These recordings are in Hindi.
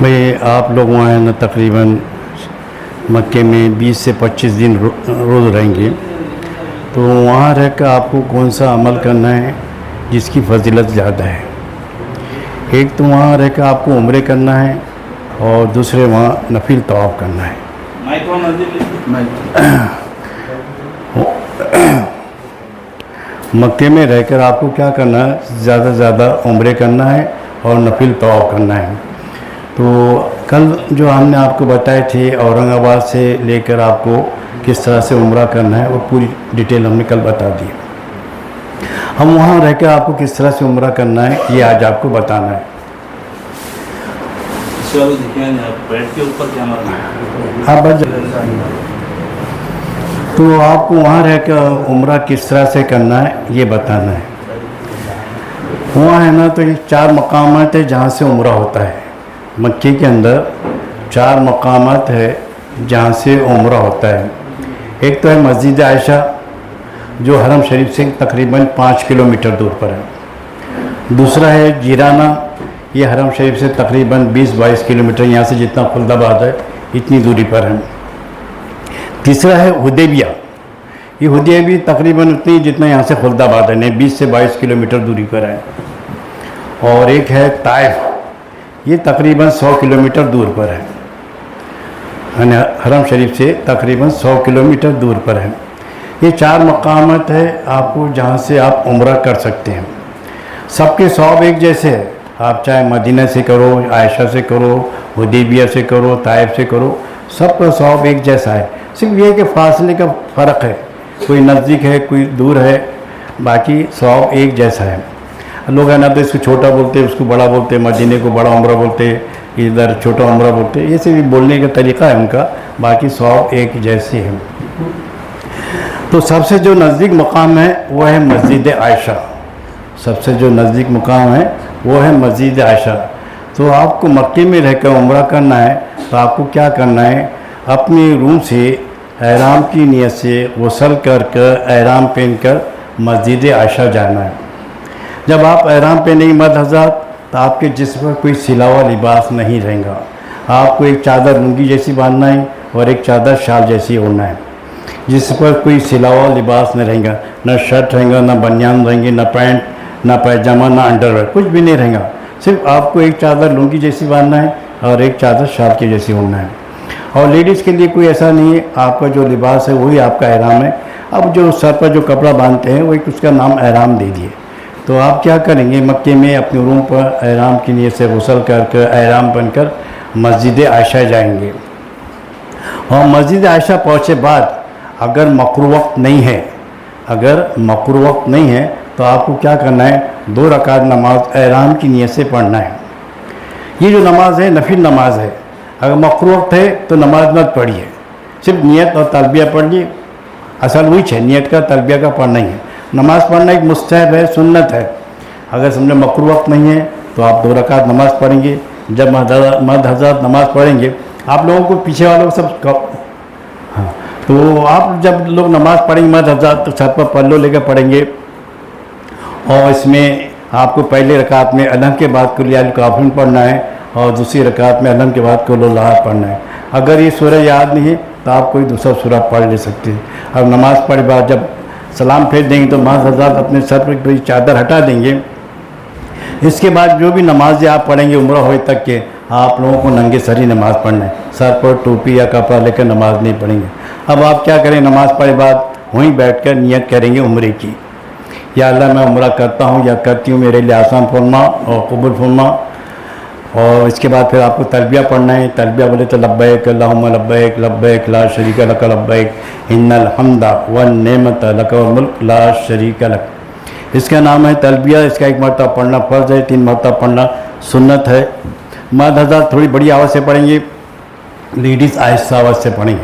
भाई आप लोग वहाँ हैं ना तकरीबन मक्के में 20 से 25 दिन रोज़ रहेंगे, तो वहाँ रहकर आपको कौन सा अमल करना है जिसकी फजीलत ज़्यादा है। एक तो वहाँ रहकर आपको उम्रे करना है और दूसरे वहाँ नफिल तवाफ़ करना है। मक्के में रहकर आपको क्या करना है, ज़्यादा से ज़्यादा उम्रे करना है और नफिल तवाफ़ करना है। तो कल जो हमने आपको बताए थे औरंगाबाद से लेकर आपको किस तरह से उम्रा करना है वो पूरी डिटेल हमने कल बता दी। हम वहाँ रहकर आपको किस तरह से उम्रा करना है ये आज आपको बताना है। आप तो आपको वहाँ रहकर उम्रा किस तरह से करना है ये बताना है। वहाँ है ना तो ये 4 मकामात है जहाँ से उम्रा होता है। मक्के के अंदर 4 मकामात है जहाँ से उम्रा होता है। एक तो है मस्जिद आयशा जो हरम शरीफ से तकरीबन 5 किलोमीटर दूर पर है। दूसरा है जीराना, ये हरम शरीफ से तकरीबन 20-22 किलोमीटर, यहाँ से जितना खुलदाबाद है इतनी दूरी पर है। तीसरा है हुदैबिया, ये हुदैबिया तकरीबन उतनी जितना यहाँ से खुलदाबाद है, नहीं 20 से 22 किलोमीटर दूरी पर है। और एक है ताइफ, ये तकरीबन 100 किलोमीटर दूर पर है, यानी हरम शरीफ से तकरीबन 100 किलोमीटर दूर पर है। ये 4 मकामात है आपको जहाँ से आप उम्रा कर सकते हैं। सबके सवाब एक जैसे है, आप चाहे मदीना से करो, आयशा से करो, हुदैबिया से करो, ताइफ से करो, सबका सवाब एक जैसा है। सिर्फ ये कि फासले का फ़र्क है, कोई नज़दीक है कोई दूर है, बाकी सवाब एक जैसा है। लोग है ना तो इसको छोटा बोलते हैं, उसको बड़ा बोलते हैं, मदीने को बड़ा उम्रा बोलते हैं, इधर छोटा उम्रा बोलते हैं, ये से भी बोलने का तरीक़ा है उनका, बाकी सवाब एक जैसे है। तो सबसे जो नज़दीक मकाम है वो है मस्जिद आयशा, सबसे जो नज़दीक मकाम है वो है मस्जिद आयशा। तो आपको मक्के में रहकर उम्रा करना है तो आपको क्या करना है, अपने रूम से एहराम की नियत से गुस्ल कर एहराम पहन कर मस्जिद आयशा जाना है। जब आप एहराम पहनेंगे मर्द हज़रात तो आपके जिस्म पर कोई सिला हुआ लिबास नहीं रहेगा, आपको एक चादर लुंगी जैसी बांधना है और एक चादर शाल जैसी ओढ़ना है, जिस पर कोई सिला हुआ लिबास नहीं रहेगा, न शर्ट रहेगा, न बनियान रहेंगे, न पैंट, न पैजामा, न अंडरवेयर, कुछ भी नहीं रहेगा। सिर्फ आपको एक चादर लुंगी जैसी बांधना है और एक चादर शाल की जैसी ओढ़ना है। और लेडीज़ के लिए कोई ऐसा नहीं है, आपका जो लिबास है वही आपका एहराम है। अब जो सर पर जो कपड़ा बांधते हैं वही उसका नाम एहराम दे दिए। तो आप क्या करेंगे, मक्के में अपने रूम पर एहराम की नियत से गुस्ल कर एहराम बनकर मस्जिद आयशा जाएंगे। और मस्जिद आयशा पहुँचे बाद अगर मकरू वक्त नहीं है, अगर मकरू वक्त नहीं है तो आपको क्या करना है, 2 रकात नमाज एहराम की नियत से पढ़ना है। ये जो नमाज है नफिल नमाज है। अगर मकरू वक्त है तो नमाज मत पढ़िए, सिर्फ नियत और तलबिया पढ़िए। असल वही है, नियत का तलबिया का पढ़ना ही है। नमाज पढ़ना एक मुस्तहब है, सुन्नत है। अगर समझो मकरू वक्त नहीं है तो आप 2 रकात नमाज पढ़ेंगे। जब मर्द हज़रात नमाज पढ़ेंगे, आप लोगों को पीछे वालों को सब हाँ, तो आप जब लोग नमाज पढ़ेंगे मर्द हज़रात तो छत पर पल्लो लेकर पढ़ेंगे। और इसमें आपको पहले रकात में अलम के बाद कुल काफ़िर पढ़ना है और दूसरी रकात में अलम के बाद कुल पढ़ना है। अगर ये सूरह याद नहीं है तो आप कोई दूसरा सूरह पढ़ ले सकते हैं। अब नमाज पढ़े बाद जब सलाम फेर देंगे तो मर्द हज़रात अपने सर पर चादर हटा देंगे। इसके बाद जो भी नमाज़ें आप पढ़ेंगे उम्रा होए तक के, आप लोगों को नंगे सर ही नमाज़ पढ़ना है, सर पर टोपी या कपड़ा लेकर नमाज नहीं पढ़ेंगे। अब आप क्या करें, नमाज़ पढ़े बाद वहीं बैठकर नियत करेंगे उम्रे की, या अल्लाह मैं उम्रा करता हूँ या करती हूँ, मेरे लिए आसान फरमा और कबूल फरमा। और इसके बाद फिर आपको तलबिया पढ़ना है। तलबिया बोले तो लब्बैक अल्लाहुम्मा लब्बैक लब्बैक ला शरीका लक लब्बैक इन्नल हम्दा वन नेमत लक वल मुल्क ला शरीका लक। इसका नाम है तलबिया। इसका 1 मरतबा पढ़ना फ़र्ज़ है, 3 मरतबा पढ़ना सुन्नत है। मर्द हज़रात थोड़ी बड़ी आवाज़ से पढ़ेंगे, लेडीज़ आहिस्ता आवाज़ से पढ़ेंगे।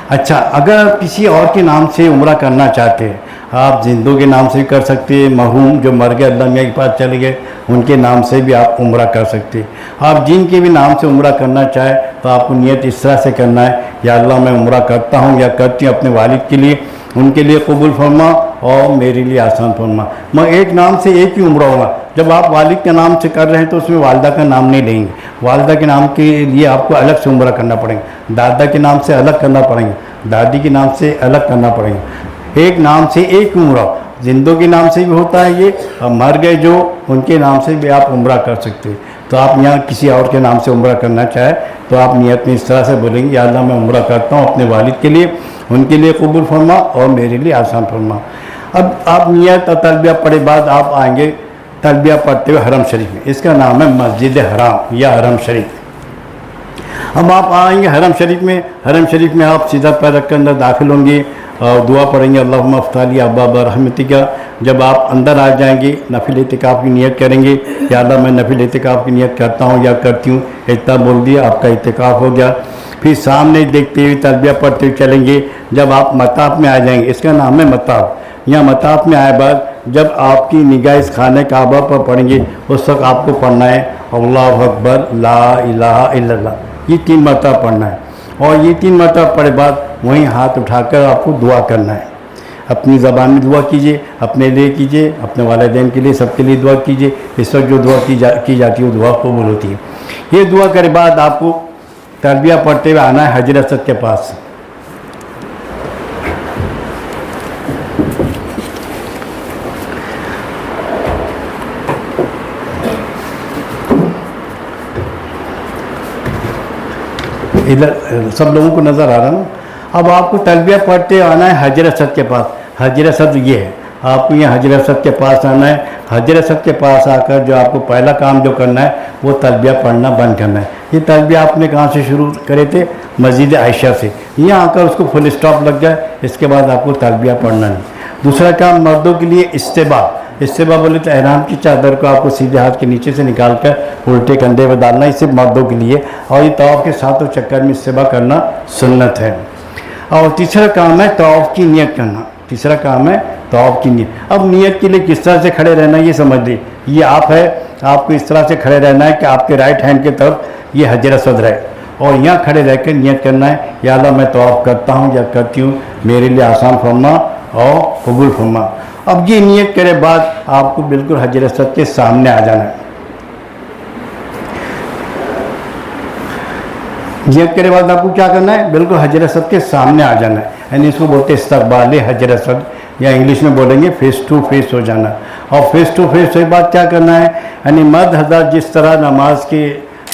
अच्छा, अगर किसी और के नाम से उम्रा करना चाहते हैं, आप जिंदों के नाम से भी कर सकते हैं, मरहूम जो मर गए अल्लाह मियाँ के पास चले गए उनके नाम से भी आप उम्रा कर सकते हैं। आप जिनके भी नाम से उम्रा करना चाहे तो आपको नियत इस तरह से करना है, या अल्लाह मैं उम्रा करता हूँ या करती हूँ अपने वालिद के लिए, उनके लिए कबूल फरमा और मेरे लिए आसान फरमा। मैं एक नाम से एक ही उम्रा होगा, जब आप वालिद के नाम से कर रहे हैं तो उसमें वालदा का नाम नहीं लेंगे, वालदा के नाम के लिए आपको अलग से उम्रा करना पड़ेगा, दादा के नाम से अलग करना पड़ेगा, दादी के नाम से अलग करना पड़ेगा। एक नाम से एक उम्रा, जिंदों के नाम से भी होता है ये, और मर गए जो उनके नाम से भी आप उम्रा कर सकते हैं। तो आप यहाँ किसी और के नाम से उम्रा करना चाहे तो आप नियत में इस तरह से बोलेंगे, या अल्लाह मैं उम्रा करता हूँ अपने वालिद के लिए, उनके लिए कबूल फरमा और मेरे लिए आसान फरमा। अब आप नियत और तलबिया पढ़े बाद आप आएंगे तलबिया पढ़ते हुए हरम शरीफ में, इसका नाम है मस्जिद हराम या हरम शरीफ। अब आप आएंगे हरम शरीफ में, हरम शरीफ में आप सीधा पैर रख कर अंदर दाखिल होंगे और दुआ पढ़ेंगे अल्लाहुम्मा अफ्ताली अब्वाब रहमतिका। जब आप अंदर आ जाएंगे नफिल इतिकाफ़ की नियत करेंगे, या अल्लाह मैं नफिल इतिकाफ़ की नियत करता हूँ या करती हूँ, इतना बोल दिया आपका इतिकाफ़ हो गया। फिर सामने देखते हुए तलबिया पढ़ते हुए चलेंगे। जब आप मताफ़ में आ जाएंगे, इसका नाम है मताफ़, यहाँ मताफ़ में आए बाद जब आपकी निगाह इस खाने काबा पर पड़ेंगे उस वक्त आपको पढ़ना है अल्लाहु अकबर ला इलाहा इल्लल्लाह, ये 3 मरतबा पढ़ना है। और ये 3 मरतबा पढ़े बाद वहीं हाथ उठाकर आपको दुआ करना है, अपनी ज़बान में दुआ कीजिए, अपने लिए कीजिए, अपने वालिदैन के लिए, सबके लिए दुआ कीजिए। इस वक्त जो दुआ की जाती है वो दुआ कबूल होती है। ये दुआ के बाद आपको तलबिया पढ़ते हुए आना है हजर असद के पास। इधर सब लोगों को नज़र आ रहा है। अब आपको तलबिया पढ़ते आना है हजर असद के पास। हजर असद ये है, आपको यहाँ हजर असद के पास आना है। हजर असद के पास आकर जो आपको पहला काम जो करना है वो तलबिया पढ़ना बंद करना है। ये तलबिया आपने कहाँ से शुरू करे थे? मस्जिद आयशा से। यहाँ आकर उसको फुल स्टॉप लग जाए, इसके बाद आपको तलबिया पढ़ना नहीं। दूसरा काम मर्दों के लिए इस्तेबा। इस्तेबा बोले तो एहराम की चादर को आपको सीधे हाथ के नीचे से निकाल कर उल्टे कंधे पर डालना, ये सिर्फ मर्दों के लिए। और ये तवाफ़ के 7 चक्कर में इस्तेबा करना सुन्नत है। और तीसरा काम है तवाफ़ की नियत करना। तीसरा काम है तवाफ़ की नियत। अब नियत के लिए किस तरह से खड़े रहना ये समझ लीजिए। ये आप है, आपको इस तरह से खड़े रहना है कि आपके राइट हैंड की तरफ ये हजर असद रहे और यहाँ खड़े रह कर नियत करना है, या अल्लाह मैं तवाफ़ करता हूँ या करती हूँ, मेरे लिए आसान फरमा और कबूल फरमा। अब ये नियत करे बाद आपको बिल्कुल हजर असद के सामने आ जाना है। नियत करे बाद आपको क्या करना है? बिल्कुल हजर असद के सामने आ जाना है, यानी इसको बोलते हैं इस्तक़बाल हजर असद, या इंग्लिश में बोलेंगे फेस टू फेस हो जाना। और फेस टू फेस के बाद क्या करना है? यानी मर्द हज़रात जिस तरह नमाज के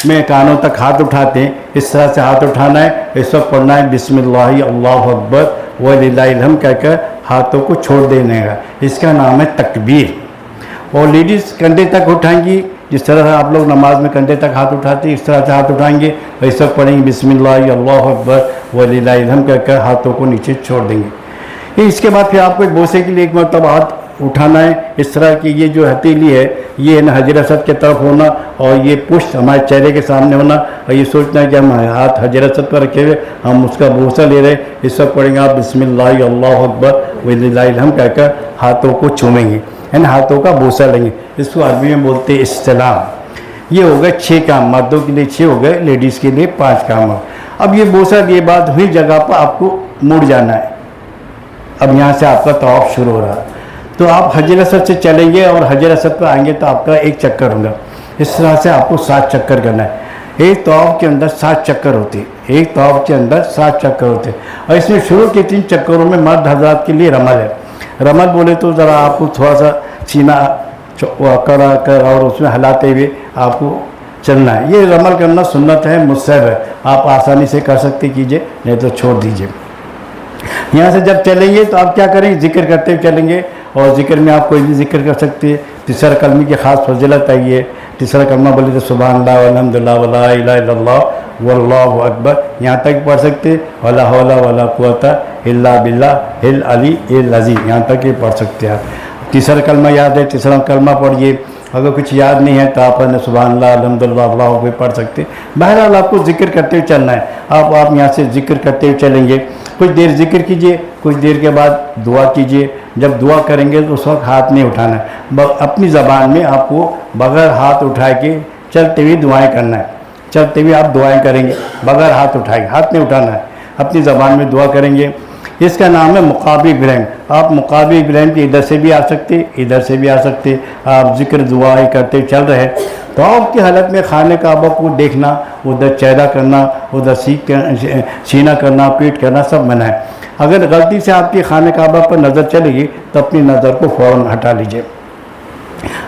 में कानों तक हाथ उठाते हैं इस तरह से हाथ उठाना है। इस वक्त पढ़ना है बिस्मिल्लाह अल्लाहु अकबर व लिल्लाहिल हम्द कहकर हाथों को छोड़ देने का, इसका नाम है तकबीर। और लेडीज़ कंधे तक उठाएंगी, जिस तरह से आप लोग नमाज में कंधे तक हाथ उठाते हैं इस तरह से हाथ उठाएंगे। और इस वक्त पढ़ेंगे बिस्मिल्लाह अल्लाहु अकबर व लिल्लाहिल हम्द कहकर हाथों को नीचे छोड़ देंगे। इसके बाद फिर आपको एक बोसे के लिए एक मतलब हाथ उठाना है। इस तरह की ये जो हथेली है ये न हजर असद की तरफ होना और ये पुष्ट हमारे चेहरे के सामने होना, और ये सोचना है कि हम हाथ हजर असद पर रखे हुए हम उसका बोसा ले रहे। इस वक्त पढ़ेंगे आप बिस्मिल्लाह अल्लाहु अकबर व लिल्लाहिल हम्द कहकर हाथों को चूमेंगे, यानी हाथों का बोसा लेंगे। इसको अरबी में बोलते हैं इस्तिलाम। ये हो गए 6 काम, मर्दों के लिए 6 हो गए, लेडीज़ के लिए 5 काम हो। अब ये बोसा दिए बाद हुई जगह पर आपको मुड़ जाना है। अब यहाँ से आपका तवाफ़ शुरू हो रहा है, तो आप हजर असद से चलेंगे और हजर असद पर आएंगे तो आपका 1 चक्कर होगा। इस तरह से आपको 7 चक्कर करना है। एक तवाफ़ के अंदर 7 चक्कर होते हैं, एक तवाफ़ के अंदर 7 चक्कर होते हैं। और इसमें शुरू के 3 चक्करों में मर्द हज़रात के लिए रमल है। रमल बोले तो ज़रा आपको थोड़ा सा सीना कड़ा कर और उसमें हिलाते हुए आपको चलना है। ये रमल करना सुन्नत है, मुस्तहब है, आप आसानी से कर सकते कीजिए, नहीं तो छोड़ दीजिए। यहाँ से जब चलेंगे तो आप क्या करेंगे? जिक्र करते हुए चलेंगे, और जिक्र में आप कोई भी जिक्र कर सकते हैं। तीसरा कलमे की ख़ास फजीलत है ये। तीसरा कलमा बोले तो सुबहानल्लाह वल्हम्दुलिल्लाह वला इलाहा इल्लल्लाह वल्लाहु अकबर, यहाँ तक पढ़ सकते हैं। वला हौला वला कुव्वता इल्ला बिल्लाहिल अलीय्यिल अज़ीम, यहाँ तक ये पढ़ सकते हैं आप। तीसरा कलमा याद है, तीसरा कलमा पढ़िए। अगर कुछ याद नहीं है तो आप सुबहानल्लाह अल्हम्दुलिल्लाह अल्लाहु अकबर पढ़ सकते हैं। बहरहाल आपको जिक्र करते हुए चलना है। आप यहाँ से जिक्र करते हुए चलेंगे, कुछ देर जिक्र कीजिए, कुछ देर के बाद दुआ कीजिए। जब दुआ करेंगे तो उस वक्त हाथ नहीं उठाना है, अपनी ज़बान में आपको बगैर हाथ उठाए के चलते हुए दुआएं करना है। चलते हुए आप दुआएं करेंगे बगैर हाथ उठाएंगे, हाथ नहीं उठाना है, अपनी ज़बान में दुआ करेंगे। इसका नाम है मुकाबी इब्राहिम। आप मुकाबी इब्राहिम के इधर से भी आ सकते, इधर से भी आ सकते। आप जिक्र दुआएं करते चल रहे तो आपकी हालत में खाने काबा को देखना, उधर चेहरा करना, उधर सीना करना, पीठ करना सब मना है। अगर गलती से आपकी खाने काबा पर नज़र चलेगी तो अपनी नज़र को फ़ौरन हटा लीजिए।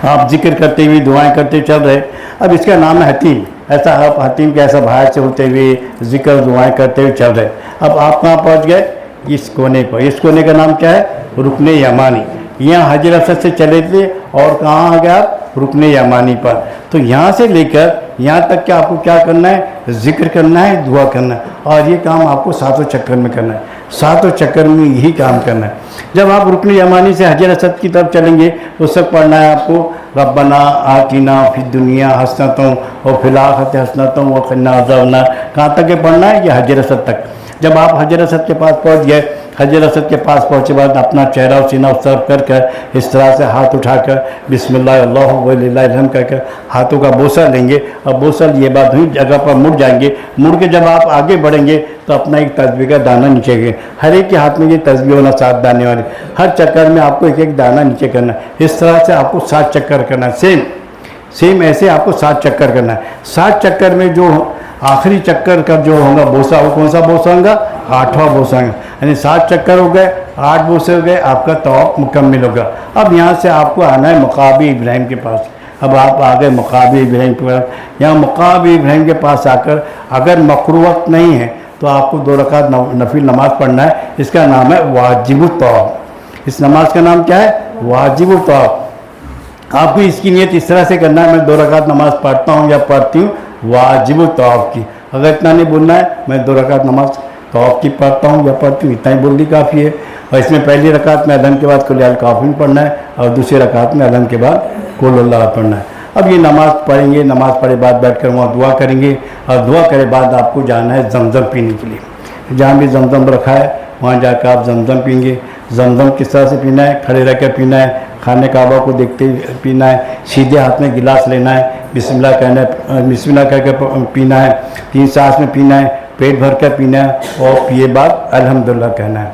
आप जिक्र करते हुए दुआएं करते चल रहे, अब इसका नाम है हतीम। ऐसा आप हतीम के ऐसा बाहर से होते हुए जिक्र दुआएं करते हुए चल रहे। अब आप कहाँ पहुँच गए? इस कोने पर। इस कोने का नाम क्या है? रुकने यमानी। यहाँ हजर असद से चले थे और कहाँ आ गए आप? रुकने यमानी पर। तो यहाँ से लेकर यहाँ तक कि आपको क्या करना है? जिक्र करना है, दुआ करना है, और ये काम आपको 7 चक्कर में करना है। 7 चक्कर में यही काम करना है। जब आप रुकने यमानी से हजर असद की तरफ चलेंगे तो सब पढ़ना है आपको रब्बना आतिना फिद दुनिया हसनतों और फिल आखिरति हसनतों व क़िना अज़ाबन्नार। कहाँ तक के पढ़ना है? ये हजर असद तक। जब आप हजर असद के पास पहुँच गए, हजर असद के पास पहुँचे बाद अपना चेहरा और सीना सर्व कर कर इस तरह से हाथ उठाकर बिस्मिल्लाह अल्लाहु वलिल्लाहिल हम्द कहकर हाथों का बोसा लेंगे। और बोसा लिए बाद हुई जगह पर मुड़ जाएंगे। मुड़ के जब आप आगे बढ़ेंगे तो अपना एक तस्बीह का दाना नीचे गए। हर एक के हाथ में ये तस्बीह होना 7 दाने वाली। हर चक्कर में आपको एक एक दाना नीचे करना है। इस तरह से आपको 7 चक्कर करना है। सेम ऐसे आपको 7 चक्कर करना है। 7 चक्कर में जो आखिरी चक्कर का जो होगा बोसा, वो कौन सा बोसा होगा? 8वां बोसा होगा। यानी 7 चक्कर हो गए, 8 बोसे हो गए, आपका तवाफ मुकम्मल होगा। अब यहाँ से आपको आना है मुकाबी इब्राहिम के पास। अब आप आ गए मुकाबी इब्राहिम के पास। यहाँ मुकाबी इब्राहिम के पास आकर अगर मकरूह वक्त नहीं है तो आपको 2 रकात नफिल नमाज पढ़ना है। इसका नाम है वाजिबुत तवाफ। इस नमाज का नाम क्या है? वाजिबुत तवाफ। आपको इसकी नियत इस तरह से करना है, मैं 2 रकात नमाज पढ़ता हूँ या पढ़ती हूँ वाजिबुत तवाफ की। अगर इतना नहीं बोलना है मैं 2 रकात नमाज तवाफ की पढ़ता हूँ या पढ़ती हूँ, इतना ही बोलनी काफ़ी है। और इसमें पहली रकात में अज़न के बाद कुल याल काफ़िन पढ़ना है और दूसरी रकात में अज़न के बाद कुल अल्लाह पढ़ना है। अब ये नमाज़ पढ़ेंगे, नमाज़ पढ़े बाद बैठ कर वहाँ दुआ करेंगे और दुआ करे बाद आपको जाना है जमज़म पीने के लिए। जहाँ भी जमज़म रखा है वहाँ जाकर आप जमज़म पीएंगे। जमज़म किस तरह से पीना है? खड़े रह कर पीना है, खाने काबा को देखते पीना है, सीधे हाथ में गिलास लेना है, बिस्मिल्लाह कहना है, बिस्मिल्लाह कह कर पीना है, 3 सांस में पीना है, पेट भर कर पीना है और पिए बाद अल्हम्दुलिल्लाह कहना है।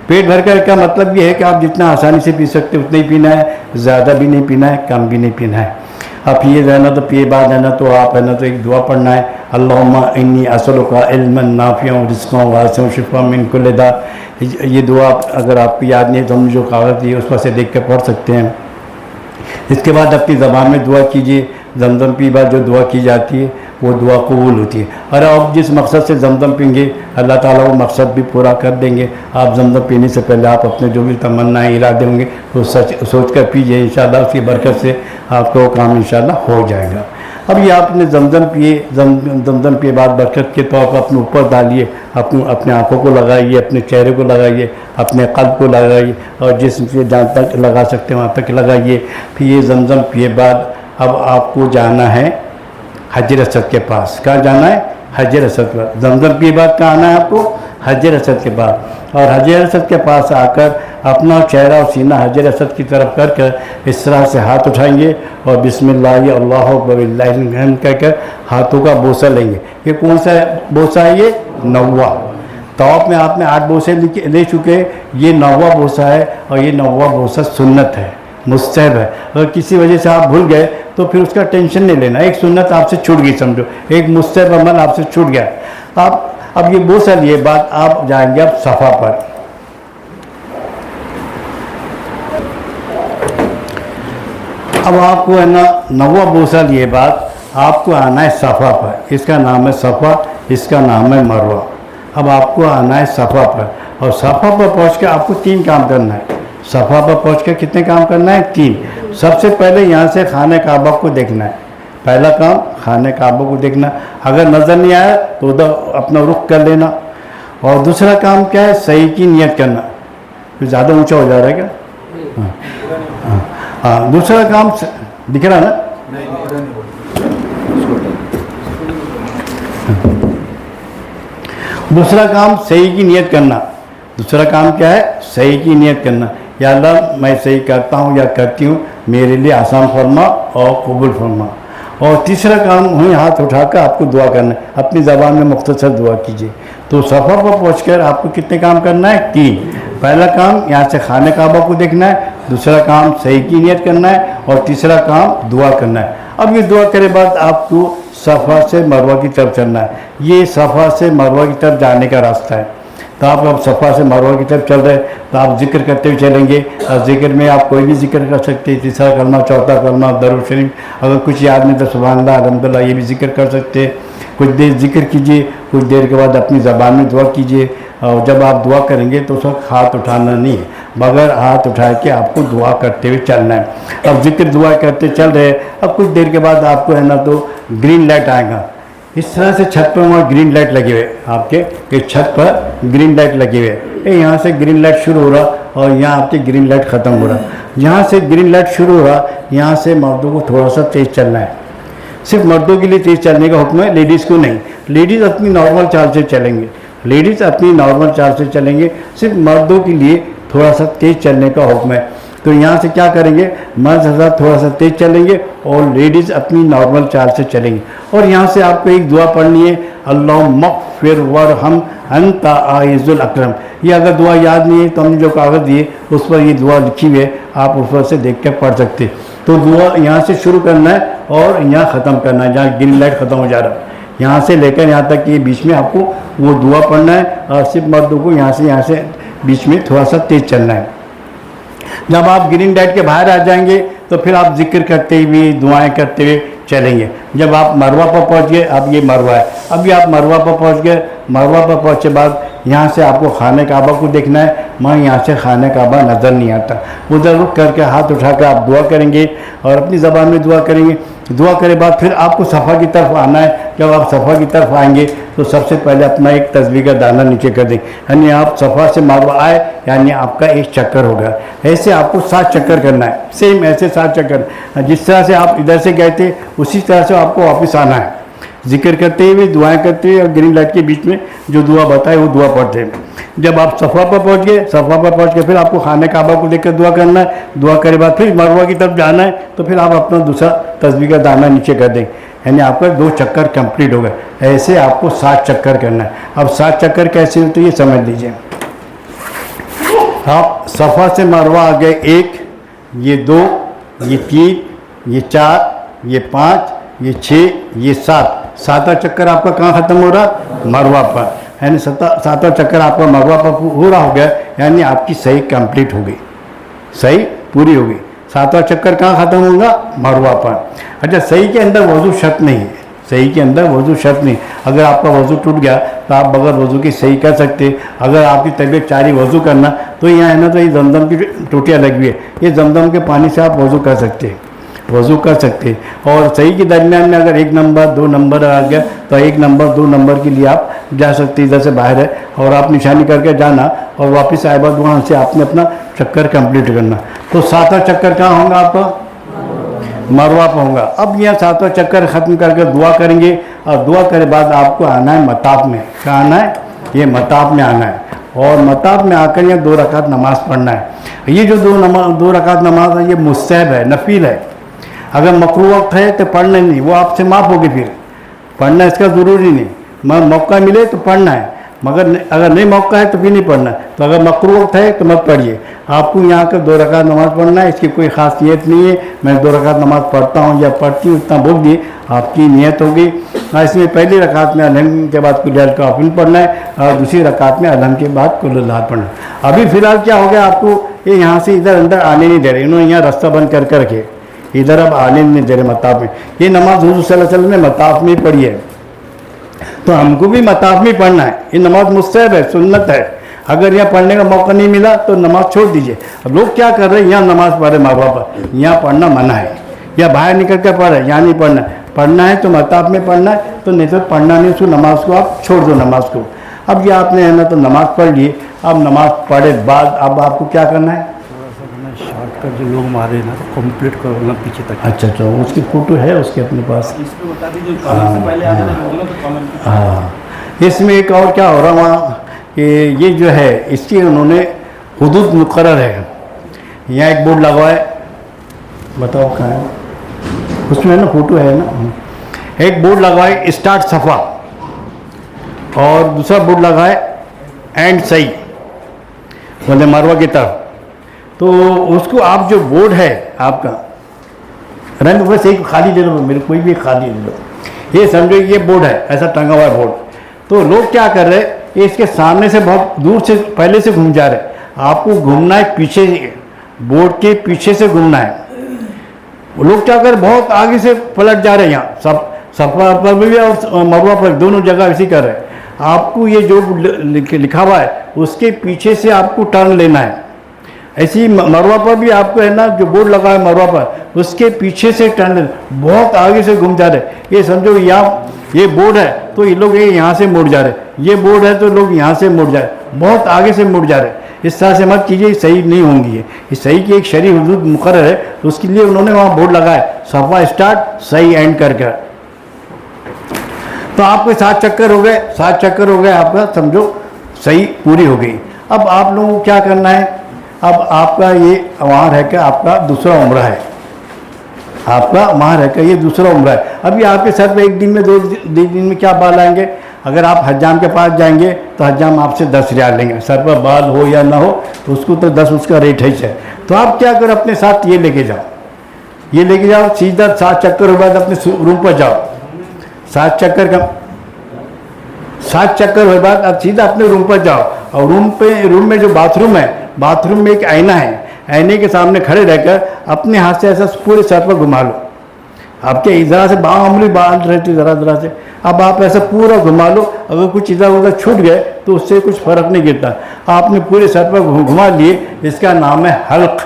पेट भर कर का मतलब ये है कि आप जितना आसानी से पी सकते उतना ही पीना है, ज़्यादा भी नहीं पीना है, कम भी नहीं पीना है। अब पिए रहना तो पिए बाद है ना, तो आप है ना तो एक दुआ पढ़ना है, अल्लाहुम्मा इन्नी असअलुका इल्मन नाफ़िअन रिज़्क़न वासिअन व शिफ़ाअन मिन कुल्लि दा। ये दुआ अगर आपको याद नहीं है तो हम जो कागज़ दिए उस पर से देख कर पढ़ सकते हैं। इसके बाद अपनी ज़बान में दुआ कीजिए। जमज़म पी बाद जो दुआ की जाती है वो दुआ कबूल होती है। और आप जिस मकसद से जमज़म पीएंगे अल्लाह ताला वो मकसद भी पूरा कर देंगे। आप जमज़म पीने से पहले आप अपने जो भी तमन्नाएँ इरादे होंगे वो सोच कर पीजिए। इंशाअल्लाह उसकी बरकत से आपका वो काम इंशाअल्लाह हो जाएगा। अब ये आपने जमज़म पिए, जमज़म पिए बाद बरकत के तौर पर अपने ऊपर डालिए, अपने आँखों को लगाइए, अपने चेहरे को लगाइए, अपने क़ल्ब को लगाइए और जिस्म से जहाँ तक लगा सकते हैं वहाँ तक लगाइए। फिर ये जमज़म पिए बाद अब आपको जाना है हजर असद के पास। कहाँ जाना है? हजर असद पर। जमज़म पिए बाद कहाँ आना है आपको? हजर असद के पास। और हजर असद के पास आकर अपना चेहरा और सीना हजर असद की तरफ कर कर इस तरह से हाथ उठाएंगे और बिस्मिल्लाह अल्लाहु वलिल्लाहिल हम्द कहकर हाथों का बोसा लेंगे। ये कौन सा बोसा है? ये 9वां। तवाफ में आपने 8 बोसे ले चुके, ये 9वां बोसा है और ये 9वां बोसा सुन्नत है, मुस्तहब है। अगर किसी वजह से आप भूल गए तो फिर उसका टेंशन नहीं लेना। एक सुन्नत आपसे छूट गई, समझो एक मुस्तहब अमल आपसे छूट गया। आप अब ये बोसा लिए बाद आप जाएंगे अब सफ़ा पर। अब आपको है ना 9वां बोसा लिए बाद आपको आना है सफ़ा पर। इसका नाम है सफ़ा, इसका नाम है मरवा। अब आपको आना है सफ़ा पर और सफ़ा पर पहुँच के आपको 3 काम करना है। सफ़ा पर पहुँच के कितने काम करना है? 3। सबसे पहले यहाँ से खाने काबा को देखना है। पहला काम खाने काबा को देखना। अगर नज़र नहीं आया तो उधर अपना रुख कर लेना। और दूसरा काम क्या है? सही की नियत करना। ज़्यादा ऊंचा हो जा रहा है क्या? हाँ, दूसरा काम दिख रहा है ना? दूसरा काम सही की नियत करना। दूसरा काम क्या है? सही की नियत करना। या अल्लाह मैं सही करता हूँ या करती हूँ, मेरे लिए आसान फरमा और कबूल फरमा। और तीसरा काम वहीं हाथ उठाकर आपको दुआ करना है, अपनी ज़बान में मुख्तसर दुआ कीजिए। तो सफ़ा पर पहुँचकर आपको कितने काम करना है? 3। पहला काम यहाँ से खाने काबा को देखना है, दूसरा काम सही की नियत करना है, और तीसरा काम दुआ करना है। अब ये दुआ करे बाद आपको सफ़ा से मरवा की तरफ चलना है। ये सफ़ा से मरवा की तरफ जाने का रास्ता है। तो आप अब सफ़ा से मरवा की तरफ चल रहे हैं तो आप जिक्र करते हुए चलेंगे, और जिक्र में आप कोई भी जिक्र कर सकते हैं, तीसरा कलमा, चौथा कलमा, दरूद शरीफ। अगर कुछ याद नहीं तो सुभान अल्लाह, अल्हम्दुलिल्लाह ये भी जिक्र कर सकते हैं। कुछ देर जिक्र कीजिए, कुछ देर के बाद अपनी ज़बान में दुआ कीजिए। और जब आप दुआ करेंगे तो उस वक्त हाथ उठाना नहीं है, बगैर हाथ उठा के आपको दुआ करते हुए चलना है। अब जिक्र दुआ करते चल रहे, अब कुछ देर के बाद आपको है ना तो ग्रीन लाइट आएगा। इस तरह से छत पर वहाँ ग्रीन लाइट लगे हुए, आपके ये छत पर ग्रीन लाइट लगे हुए। यहाँ से ग्रीन लाइट शुरू हो रहा और यहाँ आपके ग्रीन लाइट ख़त्म हो रहा। यहाँ से ग्रीन लाइट शुरू हो रहा, यहाँ से मर्दों को थोड़ा सा तेज़ चलना है। सिर्फ मर्दों के लिए तेज़ चलने का हुक्म है, लेडीज़ को नहीं। लेडीज़ अपनी नॉर्मल चाल से चलेंगे, लेडीज़ अपनी नॉर्मल चाल से चलेंगे। सिर्फ मर्दों के लिए थोड़ा सा तेज़ चलने का हुक्म है। तो यहाँ से क्या करेंगे, मर्द हज़रात थोड़ा सा तेज़ चलेंगे और लेडीज़ अपनी नॉर्मल चाल से चलेंगे। और यहाँ से आपको एक दुआ पढ़नी है, अल्लाह मग़फ़िर वरहम अंता आइज़ुल अकरम। ये अगर दुआ याद नहीं है तो हमने जो कागज़ दिए उस पर ये दुआ लिखी हुई है, आप उस पर से देख कर पढ़ सकते। तो दुआ यहाँ से शुरू करना है और यहाँ ख़त्म करना है, जहाँ ग्रीन लाइट ख़त्म हो जा रहा है। यहाँ से लेकर यहाँ तक ये बीच में आपको वो दुआ पढ़ना है, और सिर्फ मर्दों को यहाँ से बीच में थोड़ा सा तेज़ चलना है। जब आप ग्रीन लाइट के बाहर आ जाएंगे तो फिर आप जिक्र करते हुए, दुआएं करते हुए चलेंगे। जब आप मरवा पर पहुंच गए, अब ये मरवा है, अभी आप मरवा पर पहुंच गए। मरवा पर पहुंचे बाद यहाँ से आपको खाने काबा को देखना है। मैं यहाँ से खाने काबा नज़र नहीं आता, उधर रुक करके हाथ उठा कर आप दुआ करेंगे और अपनी ज़बान में दुआ करेंगे। दुआ करे बाद फिर आपको सफ़ा की तरफ आना है। जब आप सफ़ा की तरफ आएंगे तो सबसे पहले अपना एक तस्बीह का दाना नीचे कर दें, यानी आप सफ़ा से मरवा आए, यानी आपका एक चक्कर होगा। ऐसे आपको 7 चक्कर करना है, सेम ऐसे 7 चक्कर। जिस तरह से आप इधर से गए थे उसी तरह से आपको वापस आना है, जिक्र करते हुए, दुआएं करते हुए, और ग्रीन लाइट के बीच में जो दुआ बताए वो दुआ पढ़ते हैं। जब आप सफ़ा पर पहुंच गए, सफ़ा पर पहुंच के फिर आपको खाने काबा को देखकर दुआ करना है। दुआ करे बाद फिर मरवा की तरफ जाना है, तो फिर आप अपना दूसरा तस्बीह का दाना नीचे कर दें, यानी आपका 2 चक्कर कंप्लीट हो गए। ऐसे आपको 7 चक्कर करना है। अब 7 चक्कर कैसे होते ये समझ लीजिए। आप सफ़ा से मरवा आ गए, 1, ये 2, ये 3, ये 4, ये 5, ये 6, ये 7। 7वां चक्कर आपका कहाँ ख़त्म हो रहा? मरवा पर, यानी 7वां चक्कर आपका मरवा पर पूरा हो गया, यानी आपकी सही कंप्लीट हो गई, सही पूरी हो गई। 7वां चक्कर कहाँ ख़त्म होगा? मरवा पर। अच्छा, सही के अंदर वज़ू शर्त नहीं है, सही के अंदर वज़ू शर्त नहीं। अगर आपका वज़ू टूट गया तो आप बगैर वज़ू के सही कर सकते। अगर आपकी तबीयत चाह रही वज़ू करना तो यहाँ है ना, तो ये जमजम की टोटियाँ लगी हुई है, ये जमजम के पानी से आप वज़ू कर सकते हैं, वज़ू कर सकते हैं। और सही के दरमियान में अगर 1 नंबर 2 नंबर आ गया तो 1 नंबर 2 नंबर के लिए आप जा सकते, इधर से बाहर है और आप निशानी करके जाना और वापस आए बाद वहाँ से आपने अपना चक्कर कंप्लीट करना। तो 7वां चक्कर कहाँ होगा आपका? मरवा पर होगा। अब यहाँ 7वां चक्कर ख़त्म करके दुआ करेंगे, और दुआ करे बाद आपको आना है मताफ में। कहाँ आना है? ये मताफ में आना है, और मताफ में आकर यहाँ 2 रकात नमाज़ पढ़ना है। ये जो 2 रकात नमाज है ये मुस्तहब है, नफील है। अगर मकरूह वक्त है तो पढ़ना नहीं, वो आपसे माफ़ होगी, फिर पढ़ना इसका ज़रूरी नहीं। मौका मिले तो पढ़ना है, मगर अगर नहीं मौका है तो भी नहीं पढ़ना। तो अगर मकरूह वक्त है तो मत पढ़िए। आपको यहाँ कर 2 रकात नमाज़ पढ़ना है, इसकी कोई ख़ास नियत नहीं है मैं 2 रकात नमाज़ पढ़ता हूँ या पढ़ती हूँ, इतना बोल दिए आपकी नियत होगी। इसमें पहली रकात में अलहम के बाद कुल काफिल पढ़ना है, और दूसरी रकात में अलहम के बाद कुल अल्लाह पढ़ना है। अभी फ़िलहाल क्या हो गया, आपको ये यहाँ से इधर अंदर आने नहीं दे रहे, इन्होंने यहाँ रास्ता बंद कर कर रखे, इधर अब आने नहीं दे रहे मताफ में। ये नमाज हुज़ूर सल्लल्लाहु अलैहि वसल्लम ने मताफ में पढ़ी है, तो हमको भी मताफ में पढ़ना है। ये नमाज मुस्तहब है, सुन्नत है। अगर यहाँ पढ़ने का मौका नहीं मिला तो नमाज छोड़ दीजिए। अब लोग क्या कर रहे हैं, यहाँ नमाज पढ़ रहे माँ बाप, यहाँ पढ़ना मना है, या बाहर निकल कर पढ़ रहे, यहाँ नहीं पढ़ना। पढ़ना है तो मताफ में पढ़ना है, तो नहीं तो पढ़ना नहीं, उसको नमाज को आप छोड़ दो नमाज को। अब ये आपने है ना तो नमाज पढ़ लिए, अब नमाज पढ़े बाद अब आपको क्या करना है? शॉर्टकट जो लोग मारे ना तो कंप्लीट करना पीछे तक। अच्छा, उसकी फ़ोटो है उसके अपने पास? हाँ, इसमें एक और क्या हो रहा वहाँ कि ये जो है इसकी उन्होंने हुदूद मुकर्रर है। यहाँ एक बोर्ड लगा है, बताओ कहाँ है? उसमें ना फोटो है ना, एक बोर्ड लगवाए स्टार्ट सफ़ा और दूसरा बोर्ड लगाए एंड सही, बोले मरवा की तरफ। तो उसको आप जो बोर्ड है आपका रंग बस एक खाली ले लो, मेरे कोई भी खाली ले लो, ये समझो ये बोर्ड है ऐसा टंगा हुआ है बोर्ड। तो लोग क्या कर रहे हैं, ये इसके सामने से बहुत दूर से पहले से घूम जा रहे हैं, आपको घूमना है पीछे, बोर्ड के पीछे से घूमना है। वो लोग क्या कर बहुत आगे से पलट जा रहे हैं, यहाँ सब सफा पर भी और मरवा पर दोनों जगह ऐसे कर रहे हैं। आपको ये जो लिखा हुआ है उसके पीछे से आपको टर्न लेना है। ऐसी मरवा पर भी आपको है ना, जो बोर्ड लगा है मरवा पर उसके पीछे से टर्न लेना, बहुत आगे से घूम जा रहे हैं। ये समझो यहाँ ये बोर्ड है तो ये लोग ये यहाँ से मुड़ जा रहे हैं, ये बोर्ड है तो लोग यहाँ से मुड़ जा रहे हैं, बहुत आगे से मुड़ जा रहे हैं। इस तरह से मत कीजिए, सही नहीं होंगी। ये सही की एक शरई हुदूद मुकर्रर है, तो उसके लिए उन्होंने वहाँ बोर्ड लगाया सफ़ा स्टार्ट सही एंड करके। तो आपके 7 चक्कर हो गए, 7 चक्कर हो गए आपका, समझो सही पूरी हो गई। अब आप लोगों को क्या करना है, अब आपका ये वहाँ रह कर आपका दूसरा उम्रा है, आपका वहाँ रहकर ये दूसरा उम्रा है। अभी आपके सर पे एक दिन में 2 दिन में क्या बाल आएंगे, अगर आप हज्जाम के पास जाएंगे तो हज्जाम आपसे 10 रियाल लेंगे, सर पर बाल हो या ना हो तो उसको तो 10 उसका रेट है। तो आप क्या करो, अपने साथ ये लेके जाओ, ये लेके जाओ, सीधा 7 चक्कर के बाद अपने रूम पर जाओ। 7 चक्कर के बाद आप सीधा अपने रूम पर जाओ, और रूम में जो बाथरूम है, बाथरूम में एक आईना है, आईने के सामने खड़े रहकर अपने हाथ से ऐसा पूरे सर पर घुमा लो। आपके ज़रा से मामूली बाल रहते ज़रा से, अब आप ऐसा पूरा घुमा लो। अगर कुछ इधर उधर छूट गए तो उससे कुछ फ़र्क नहीं गिरता। आपने पूरे सर पर घुमा लिए, इसका नाम है हल्क।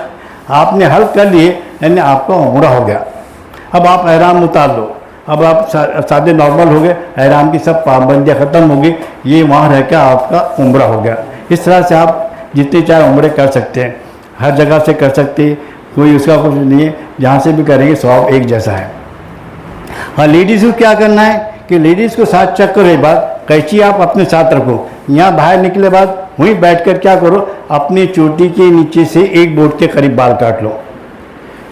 आपने हल्क कर लिए यानी आपका उम्रा हो गया। अब आप एहराम उतार लो, अब आप सादे नॉर्मल हो गए, एहराम की सब पाबंदियाँ ख़त्म हो गई, ये वहाँ रह कर आपका उम्रा हो गया। इस तरह से आप जितने चाहे उम्रे कर सकते हैं, हर जगह से कर सकते हैं, कोई उसका कुछ नहीं है, जहाँ से भी करेंगे सवाब एक जैसा है। हाँ, लेडीज़ को क्या करना है कि लेडीज़ को 7 चक्कर के बाद कैंची आप अपने साथ रखो, यहाँ बाहर निकले बाद वहीं बैठकर क्या करो, अपनी चोटी के नीचे से एक बोर्ड के करीब बाल काट लो।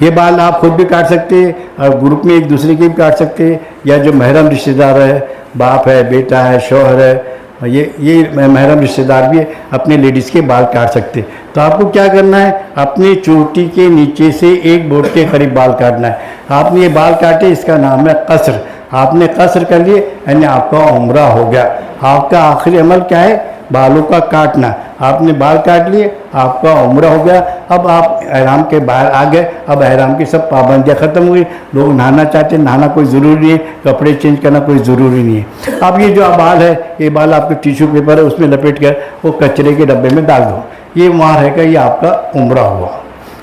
ये बाल आप खुद भी काट सकते हैं और ग्रुप में एक दूसरे के भी काट सकते हैं, या जो महरम रिश्तेदार है, बाप है, बेटा है, शौहर है, ये महरम रिश्तेदार भी अपने लेडीज़ के बाल काट सकते। तो आपको क्या करना है, अपनी चोटी के नीचे से एक बोर्ड के करीब बाल काटना है। आपने ये बाल काटे, इसका नाम है कसर। आपने कसर कर लिए यानी आपका उम्रा हो गया। आपका आखिरी अमल क्या है, बालों का काटना। आपने बाल काट लिए, आपका उम्रा हो गया। अब आप एहराम के बाहर आ गए, अब एहराम की सब पाबंदियाँ ख़त्म हुई। लोग नहाना चाहते हैं, नहाना कोई ज़रूरी नहीं है, कपड़े चेंज करना कोई ज़रूरी नहीं है। अब ये जो बाल है, ये बाल आपके टिश्यू पेपर है उसमें लपेट कर वो कचरे के डब्बे में डाल दो, ये वहाँ रहकर ये आपका उम्रा हुआ।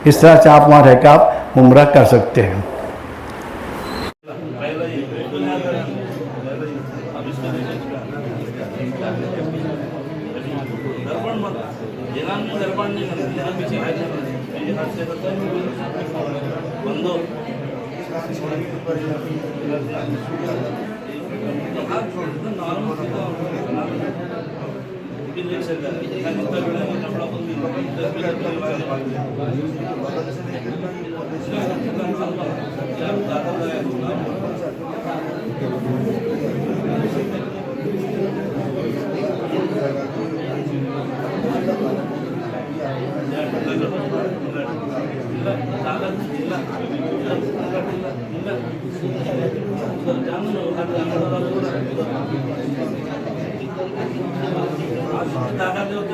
इस तरह से आप वहाँ रहकर आप उम्रा कर सकते हैं।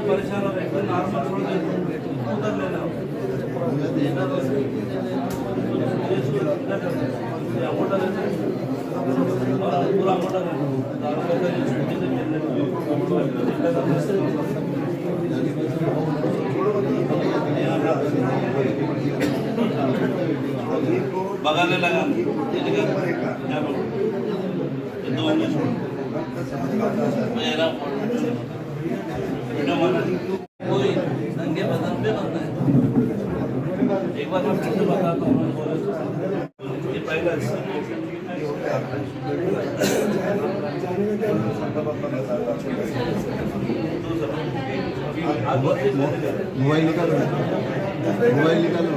परेशान हो रहे नॉर्मल छोड़ दे उधर लेना मोटा पूरा मोटा बगाने लगा कोई नंगे बदन पे बनना है। एक बार मैं फिर से बताता हूँ, ये पहला मोबाइल निकालो, मोबाइल निकालो।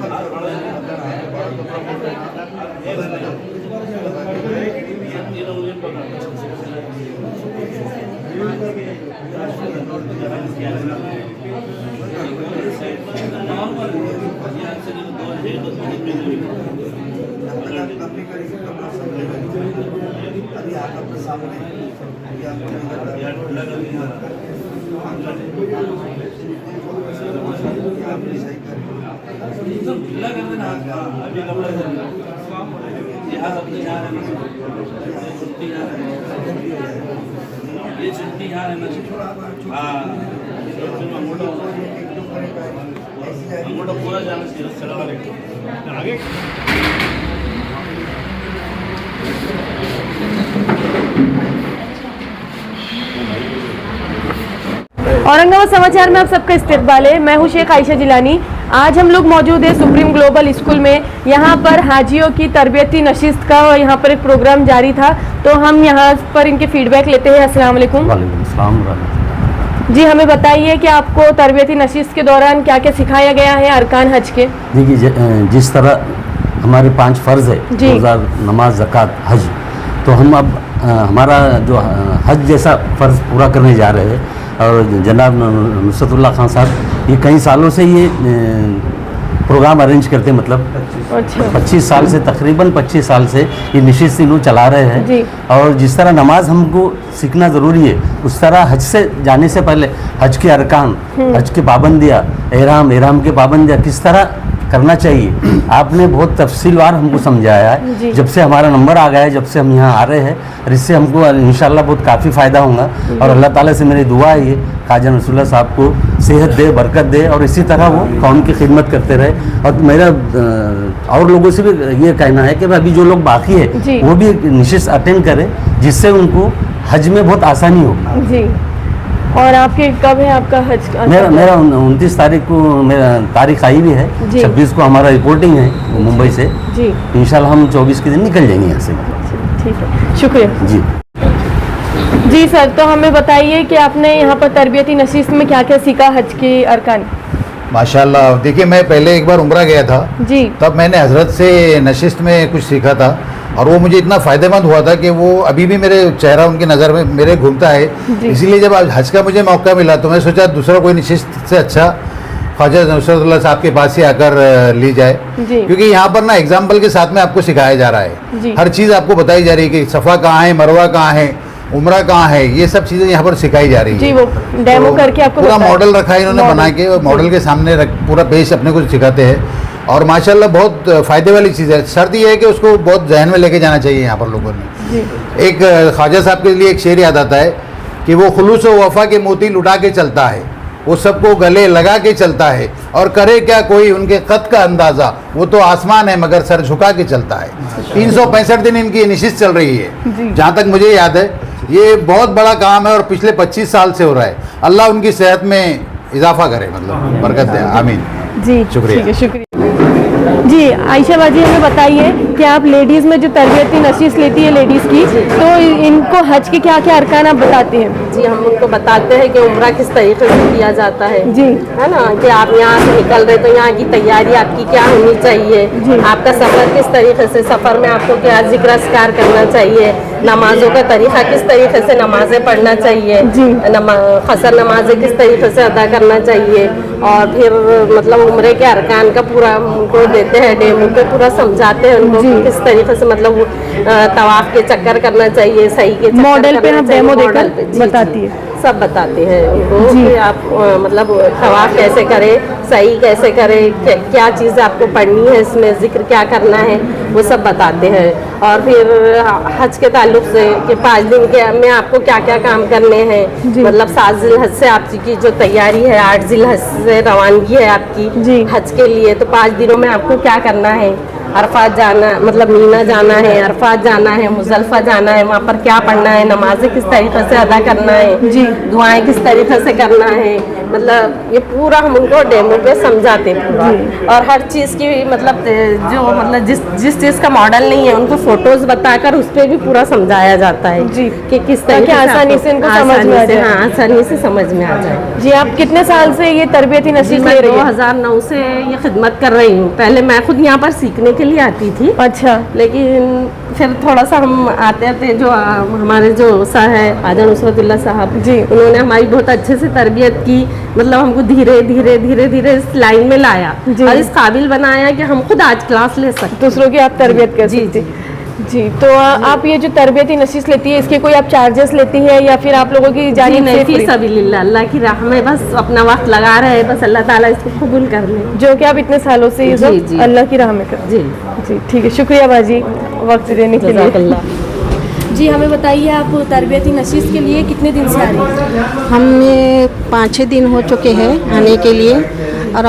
यार ठंडा कर दिया एकदम ढीला कर देना अभी कपड़ा यहाँ सब यहाँ रहना छुट्टी यहाँ ये छुट्टी यहाँ रहना चाहिए हाँ अंगूठा पूरा जाना चाहिए सलाम अलैकुम आगे औरंगाबाद समाचार में आप सबका इस्तकबाल है। मैं हूं शेख आयशा जिलानी। आज हम लोग मौजूद हैं सुप्रीम ग्लोबल स्कूल में। यहाँ पर हाजियों की तरबियती नशिस्त का यहाँ पर एक प्रोग्राम जारी था, तो हम यहाँ पर इनके फीडबैक लेते हैं। अस्सलाम वालेकुम। वालेकुम अस्सलाम। जी, हमें बताइए कि आपको तरबियती नशिस्त के दौरान क्या क्या सिखाया गया है अरकान हज के। देखिए, जिस तरह हमारे 5 फ़र्ज़ है, जी। रोज़ा, नमाज, ज़कात, हज, तो हम अब हमारा जो हज जैसा फ़र्ज़ पूरा करने जा रहे हैं। और जनाब नुसरतुल्लाह खान साहब ये कई सालों से ये प्रोग्राम अरेंज करते हैं, मतलब अच्छा। 25 साल से, तकरीबन 25 साल से ये नशिस्त इन्हों चला रहे हैं। जी। और जिस तरह नमाज हमको सीखना ज़रूरी है, उस तरह हज से जाने से पहले हज के अरकान, हज की पाबंदियाँ, एहराम के पाबंदियाँ किस तरह करना चाहिए, आपने बहुत तफसीलवार हमको समझाया है। जी। जब से हमारा नंबर आ गया है, जब से हम यहाँ आ रहे हैं, और इससे हमको इंशाल्लाह बहुत काफ़ी फ़ायदा होगा। और अल्लाह ताला से मेरी दुआ है ये ख्वाजा नसरुल्लाह साहब को सेहत दे, बरकत दे, और इसी तरह वो कौम की खिदमत करते रहे। और मेरा और लोगों से भी ये कहना है कि अभी जो लोग बाकी है वो भी नशिस्त अटेंड करें, जिससे उनको हज में बहुत आसानी हो। जी। और आपके कब है आपका हज का? मेरा 29 तारीख को मेरा तारीख आई भी है। जी। 26 को हमारा रिपोर्टिंग है मुंबई से। जी। इंशाल्लाह हम 24 के दिन निकल जाएंगे यहाँ से। ठीक है, शुक्रिया। जी जी सर, तो हमें बताइए कि आपने यहाँ पर तरबियती नशिस्त में क्या क्या सीखा हज के अरकान। माशाल्लाह। देखिए, मैं पहले एक बार उम्रा गया था, जी। तब मैंने हजरत से नशिस्त में कुछ सीखा था, और वो मुझे इतना फ़ायदेमंद हुआ था कि वो अभी भी मेरे चेहरा उनकी नज़र में मेरे घूमता है। इसीलिए जब आज हज का मुझे मौका मिला तो मैं सोचा दूसरा कोई नशिस्त से अच्छा ख्वाजा नुसरतुल्लाह साहब के पास ही आकर ली जाए, क्योंकि यहाँ पर ना एग्जाम्पल के साथ में आपको सिखाया जा रहा है। हर चीज़ आपको बताई जा रही है कि सफ़ा कहाँ है, मरवा कहाँ है, उम्रा कहाँ है, ये सब चीज़ें यहाँ पर सिखाई जा रही है। जी, वो डेमो करके आपको पूरा बताया। मॉडल रखा है इन्होंने बना के, मॉडल के सामने पूरा पेश अपने को सिखाते हैं। और माशाल्लाह बहुत फ़ायदे वाली चीज़ है। शर्त यह है कि उसको बहुत जहन में लेके जाना चाहिए। यहाँ पर लोगों ने एक ख्वाजा साहब के लिए एक शेर याद आता है कि वो खुलूस व वफ़ा के मोती लुटा के चलता है, वो सबको गले लगा के चलता है, और करे क्या कोई उनके क़द का अंदाज़ा, वो तो आसमान है मगर सर झुका के चलता है। 365 दिन इनकी नशिस्त चल रही है। जहाँ तक मुझे याद है ये बहुत बड़ा काम है और पिछले 25 साल से हो रहा है। अल्लाह उनकी सेहत में इजाफा करे, मतलब बरकत दे, आमीन। जी, शुक्रिया। शुक्रिया। जी, आयशा बाजी, हमें बताइए कि आप लेडीज़ में जो तरबियती नशिस्त लेती है लेडीज़ की, तो इनको हज के क्या क्या अरकान आप बताते हैं? जी, हम उनको बताते हैं कि उम्रा किस तरीके से किया जाता है। जी। है ना, कि आप यहाँ से निकल रहे तो यहाँ की तैयारी आपकी क्या होनी चाहिए, आपका सफ़र किस तरीके से, सफ़र में आपको क्या जिक्र अस्कार करना चाहिए, नमाजों का तरीका किस तरीके से नमाजें पढ़ना चाहिए, क़सर नमाजें किस तरीके से अदा करना चाहिए, और फिर मतलब उम्रे के अरकान का पूरा उनको देते हैं, डेमो पे पूरा समझाते हैं उनको कि किस तरीके से मतलब तवाफ के चक्कर करना चाहिए, सही के चक्कर मॉडल पे करना आप चाहिए, डेमो मॉडल देकर पे। जी, बताती जी, है। सब बताते हैं उनको कि आप मतलब तवाफ कैसे करें, सही कैसे करें, क्या चीज़ आपको पढ़नी है, इसमें जिक्र क्या करना है, वो सब बताते हैं। और फिर हज के ताल्लुक से कि 5 दिन के में आपको क्या क्या काम करने हैं, मतलब 7 ज़िलहज से आपकी जो तैयारी है, 8 ज़िलहज से रवानगी है आपकी हज के लिए, तो 5 दिनों में आपको क्या करना है, अरफात जाना, मतलब मीना जाना है, अरफात जाना है, मुजल्फा जाना है, वहाँ पर क्या पढ़ना है, नमाजें किस तरीके से अदा करना है, दुआएं किस तरीके से करना है, मतलब ये पूरा हम उनको डेमो पे समझाते हैं पूरा। और हर चीज़ की मतलब जो मतलब जिस चीज़ का मॉडल नहीं है उनको फोटोज बताकर उस पर भी पूरा समझाया जाता है कि किस तरीके से आसानी से इनको समझ में आ जाए। हाँ, आसानी से समझ में आ जाए। जी, आप कितने साल से ये तरबियती नशिस्त ले रही हैं? 2009 से ये खिदमत कर रही हूँ। पहले मैं खुद यहाँ पर सीखने के लिए आती थी। अच्छा। लेकिन फिर थोड़ा सा हम आते थे, जो हमारे जो सर है ख्वाजा नुसरतुल्लाह साहब जी, उन्होंने हमारी बहुत अच्छे से तरबियत की, मतलब हमको धीरे धीरे धीरे धीरे इस लाइन में लाया और इस काबिल बनाया कि हम खुद आज क्लास ले सकते, दूसरों की आप तरबियत कर जी जी। जी, तो आप ये जो तरबियती नशीस लेती है, इसके कोई आप चार्जेस लेती है या फिर आप लोगों की जी जानिब नहीं, से फी सबिलिल्लाह, अल्लाह की राह में बस अपना वक्त लगा रहे हैं, बस अल्लाह ताला इसको कबूल कर ले। जो कि आप इतने सालों से ये जी, सब जी। अल्लाह की राह में कर। जी जी ठीक है, शुक्रिया बाजी वक्त देने के लिए। जज़ाकल्लाह। जी हमें बताइए, आप तरबियती नशीस के लिए कितने दिन से आ रही हैं? हमें 5-6 दिन हो चुके हैं आने के लिए और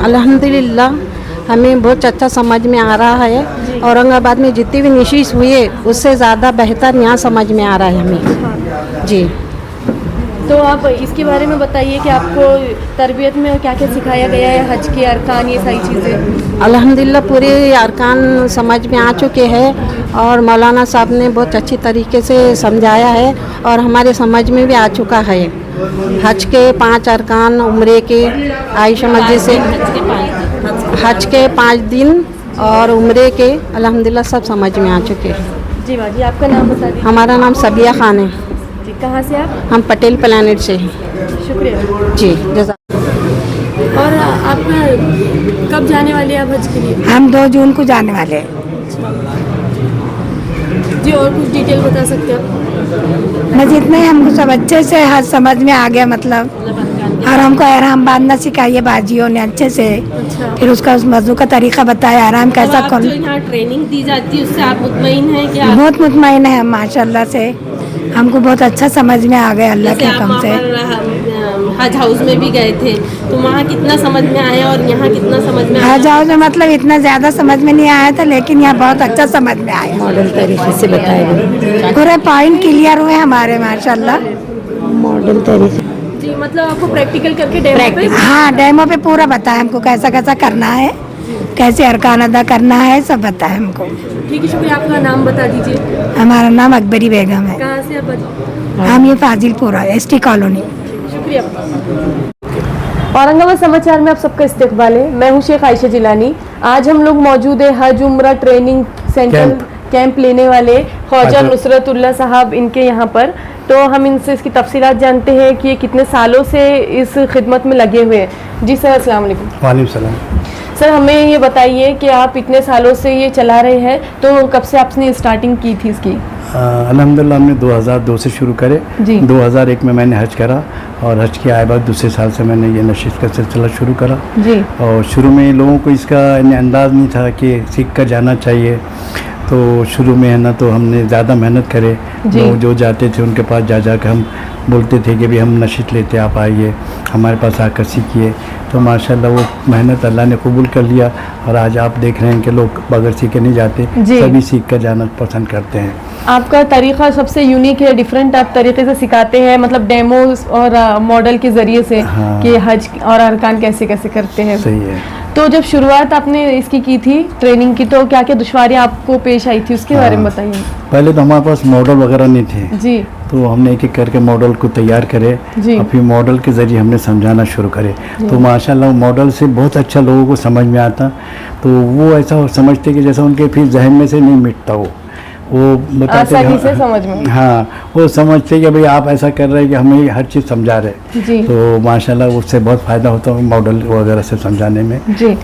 अल्हम्दुलिल्लाह हमें बहुत अच्छा समझ में आ रहा है। औरंगाबाद में जितनी भी नशीस हुए उससे ज़्यादा बेहतर यहाँ समझ में आ रहा है हमें। जी तो आप इसके बारे में बताइए कि आपको तरबियत में क्या क्या सिखाया गया है, हज के अरकान, ये सारी चीज़ें। अल्हम्दुलिल्लाह पूरे अरकान समझ में आ चुके हैं और मौलाना साहब ने बहुत अच्छी तरीके से समझाया है और हमारे समझ में भी आ चुका है। हज के 5 अरकान, उम्रे के आयशा मस्जिद से हज के 5 दिन और उम्रे के अल्हम्दुलिल्लाह सब समझ में आ चुके हैं। जी बाजी, आपका नाम बता दीजिए। हमारा नाम सबिया खान है। जी, कहाँ से आप? हम पटेल प्लानेट से हैं। शुक्रिया। जी जज़ा। और आप कब जाने वाले हैं आप हज के लिए? हम 2 जून को जाने वाले हैं। जी, और कुछ डिटेल बता सकते हैं आप? बस इतना ही, हमको सब अच्छे से हज समझ में आ गया मतलब, और हमको आराम बांधना सिखाइए बाजियों ने अच्छे से। फिर उसका उस वज़ू का तरीका बताया, आराम कैसा जो कौन। यहाँ ट्रेनिंग दी जाती है उससे आप मुतमईन हैं क्या? बहुत मुतमईन है हम माशाल्लाह से, हमको बहुत अच्छा समझ में आ गया अल्लाह के जैसे आप हुक्म से। वहाँ पर हज हाउस में भी गए थे तो वहाँ कितना समझ में आया और यहाँ कितना समझ में आया? हज हाउस में मतलब इतना ज़्यादा समझ में नहीं आया था, लेकिन यहाँ बहुत अच्छा समझ में आया। मॉडल तरीके से बताया पूरे पॉइंट क्लियर हुए हमारे माशाल्लाह। मॉडल तरीके। जी, मतलब आपको प्रैक्टिकल करके डेमो पे? हाँ, डेमो पे पूरा बताया हमको, कैसा कैसा करना है, कैसे अरकान अदा करना है, सब बताया हमको। ठीक है, शुक्रिया। आपका नाम बता दीजिए। हमारा नाम अकबरी बेगम है। कहाँ से आप बाजी? हम ये फाजिलपुरा ST कॉलोनी। शुक्रिया। औरंगाबाद समाचार में आप सबका इस्तकबाल है। मैं हूं शेख आयशा जिलानी। आज हम लोग मौजूद है हज उम्रा ट्रेनिंग सेंटर कैंप लेने वाले ख्वाजा नुसरतुल्लाह साहब इनके यहाँ पर। तो हम इनसे इसकी तफसीलात जानते हैं कि ये कितने सालों से इस खिदमत में लगे हुए हैं। जी सर, अस्सलाम वालेकुम। वालेकुम सलाम। सर, हमें ये बताइए कि आप इतने सालों से ये चला रहे हैं, तो कब से आपने स्टार्टिंग की थी इसकी? अल्हम्दुलिल्लाह हमने 2002 से शुरू करे। जी। 2001 में मैंने हज करा और हज के आए बाद दूसरे साल से मैंने ये नशीस का सिलसिला शुरू करा। जी। और शुरू में लोगों को इसका अंदाज़ नहीं था कि सीख कर जाना चाहिए, तो शुरू में है ना तो हमने ज़्यादा मेहनत करे। लोग जो जाते थे उनके पास जा कर हम बोलते थे कि भाई हम नशीस लेते, आप आइए हमारे पास आकर सीखिए। तो माशाल्लाह वो मेहनत अल्लाह ने कबूल कर लिया और आज आप देख रहे हैं कि लोग बगैर सीखे नहीं जाते, सभी सीख कर जाना पसंद करते हैं। आपका तरीका सबसे यूनिक है, डिफरेंट आप तरीके से सिखाते हैं, मतलब डेमोज और मॉडल के ज़रिए से। हाँ। कि हज और अरकान कैसे कैसे करते हैं। सही है। तो जब शुरुआत आपने इसकी की थी ट्रेनिंग की, तो क्या क्या दुश्वारियाँ आपको पेश आई थी, उसके बारे में बताइए। पहले तो हमारे पास मॉडल वगैरह नहीं थे। जी। तो हमने एक एक करके मॉडल को तैयार करे जी। और फिर मॉडल के ज़रिए हमने समझाना शुरू करे। तो माशाल्लाह मॉडल से बहुत अच्छा लोगों को समझ में आता। तो वो ऐसा समझते कि जैसा उनके फिर जहन में से नहीं मिटता वो बताते आसानी से समझ में। हाँ, वो समझते कि भाई आप ऐसा कर रहे हैं कि हमें हर चीज़ समझा रहे। जी। तो माशाल्लाह उससे बहुत फ़ायदा होता है मॉडल वगैरह से समझाने में। जी।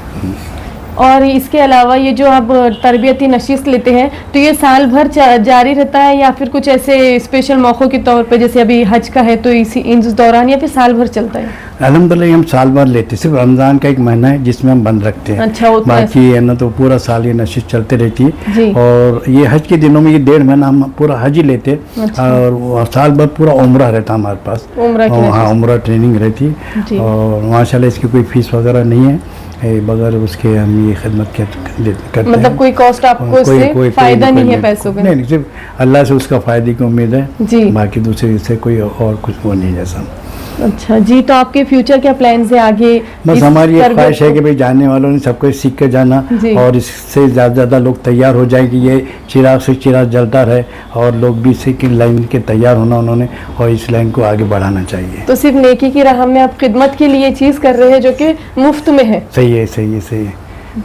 और इसके अलावा ये जो आप तरबियती नशीस लेते हैं, तो ये साल भर जारी रहता है या फिर कुछ ऐसे स्पेशल मौक़ों के तौर पे, जैसे अभी हज का है तो इसी इस दौरान, या फिर साल भर चलता है? अल्हम्दुलिल्लाह हम साल भर लेते, सिर्फ रमज़ान का एक महीना है जिसमें हम बंद रखते हैं। अच्छा, वो तो बाकी है ना तो पूरा साल ये नशीस चलते रहती जी। है। और ये हज के दिनों में ये 1.5 महीना हम पूरा हज ही लेते। अच्छा। और वो साल भर पूरा उम्रा रहता हमारे पास। उम्रा की हाँ, उम्रा ट्रेनिंग रहती। जी। और माशाल्लाह इसकी कोई फीस वगैरह नहीं है, बगैर उसके हम ये खिदमत करते हैं। मतलब कोई कॉस्ट आपको इससे फायदा नहीं है पैसों का? नहीं, सिर्फ अल्लाह से उसका फ़ायदे की उम्मीद है जी। बाकी दूसरे से कोई और कुछ वो नहीं जैसा। अच्छा जी, तो आपके फ्यूचर क्या प्लान्स है आगे? बस हमारी ये ख्वाहिश है कि भाई जाने वालों ने सबको सीख कर जाना और इससे ज़्यादा लोग तैयार हो जाए कि ये चिराग से चिराग जलता रहे और लोग भी इसी की लाइन के तैयार होना उन्होंने और इस लाइन को आगे बढ़ाना चाहिए। तो सिर्फ नेकी की राह में आप खिदमत के लिए चीज़ कर रहे हैं जो कि मुफ्त में है। सही है, सही है, सही है।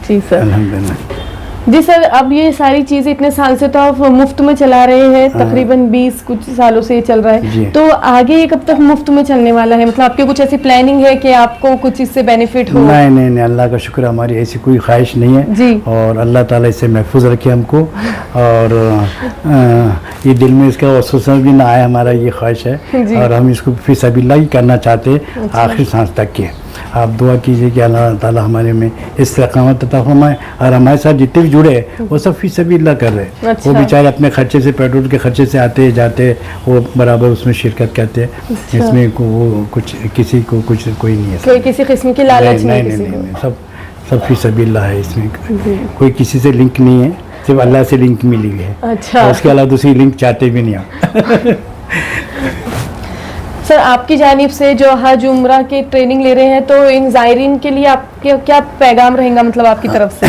जी सर। अल्हम्दुलिल्लाह। जी सर, अब ये सारी चीजें इतने साल से तो आप मुफ्त में चला रहे हैं, तकरीबन 20 कुछ सालों से ये चल रहा जी। है, तो आगे ये कब तक मुफ्त में चलने वाला है? मतलब आपकी कुछ ऐसी प्लानिंग है कि आपको कुछ इससे बेनिफिट हो? नहीं नहीं नहीं, अल्लाह का शुक्र, हमारी ऐसी कोई ख्वाहिश नहीं है जी। और अल्लाह ताला इससे महफूज रखे हमको, और ये दिल में इसका वसूसा भी ना आए, हमारा ये ख्वाहिश है जी। और हम इसको फी सबिल्लाह ही करना चाहते हैं आखिरी सांस तक के। आप दुआ कीजिए कि अल्लाह ताला हमारे में इस्तिक़ामत अता फरमाए, और हमारे साथ जितने भी जुड़े हैं वो सब फी सबिल्लाह कर रहे हैं। अच्छा। वो बेचारे अपने खर्चे से, पेट्रोल के खर्चे से आते जाते, वो बराबर उसमें शिरकत करते हैं। अच्छा। इसमें वो कुछ किसी को कुछ कोई नहीं है, कोई किसी किस्म की लालच नहीं, नहीं, किसी नहीं, को। नहीं, सब फी सबिल्लाह है इसमें, जी। कोई किसी से लिंक नहीं है, सिर्फ अल्लाह से लिंक मिली हुई है। अच्छा। और उसके अलावा दूसरी लिंक चाहते भी नहीं हम। सर, आपकी जानिब से जो हज उम्रा की ट्रेनिंग ले रहे हैं, तो इन ज़ायरीन के लिए आपके क्या पैगाम रहेगा, मतलब आपकी तरफ से?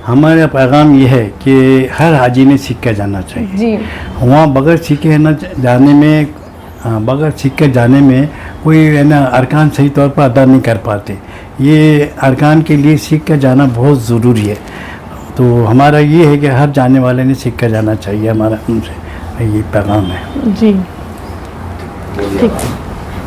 हमारा पैगाम ये है कि हर हाजी ने सीख कर जाना चाहिए। जी। वहाँ बगैर सीखे है ना जाने में, बगैर सीख कर जाने में कोई है ना अरकान सही तौर पर अदा नहीं कर पाते। ये अरकान के लिए सीख कर जाना बहुत ज़रूरी है। तो हमारा ये है कि हर जाने वाले ने सीख कर जाना चाहिए, हमारा उनसे ये पैगाम है। जी ठीक।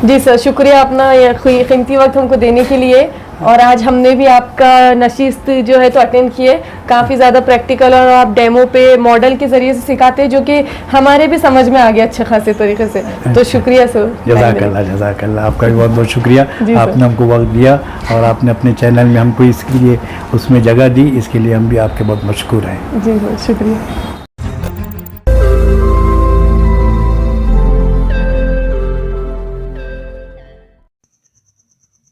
जी सर, शुक्रिया अपना ये कीमती वक्त हमको देने के लिए। और आज हमने भी आपका नशिस्त जो है तो अटेंड किए, काफ़ी ज़्यादा प्रैक्टिकल, और आप डेमो पे मॉडल के ज़रिए से सिखाते हैं, जो कि हमारे भी समझ में आ गया अच्छे खासे तरीके से। तो शुक्रिया सर। जज़ाकल्लाह जज़ाकल्लाह, आपका भी बहुत बहुत शुक्रिया। जी सर। आपने हमको वक्त दिया और आपने अपने चैनल में हमको इसके लिए उसमें जगह दी, इसके लिए हम भी आपके बहुत मशकूर हैं। जी सर, शुक्रिया।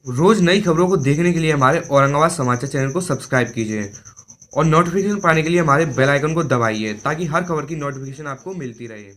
रोज नई खबरों को देखने के लिए हमारे औरंगाबाद समाचार चैनल को सब्सक्राइब कीजिए और नोटिफिकेशन पाने के लिए हमारे बेल आइकन को दबाइए, ताकि हर खबर की नोटिफिकेशन आपको मिलती रहे।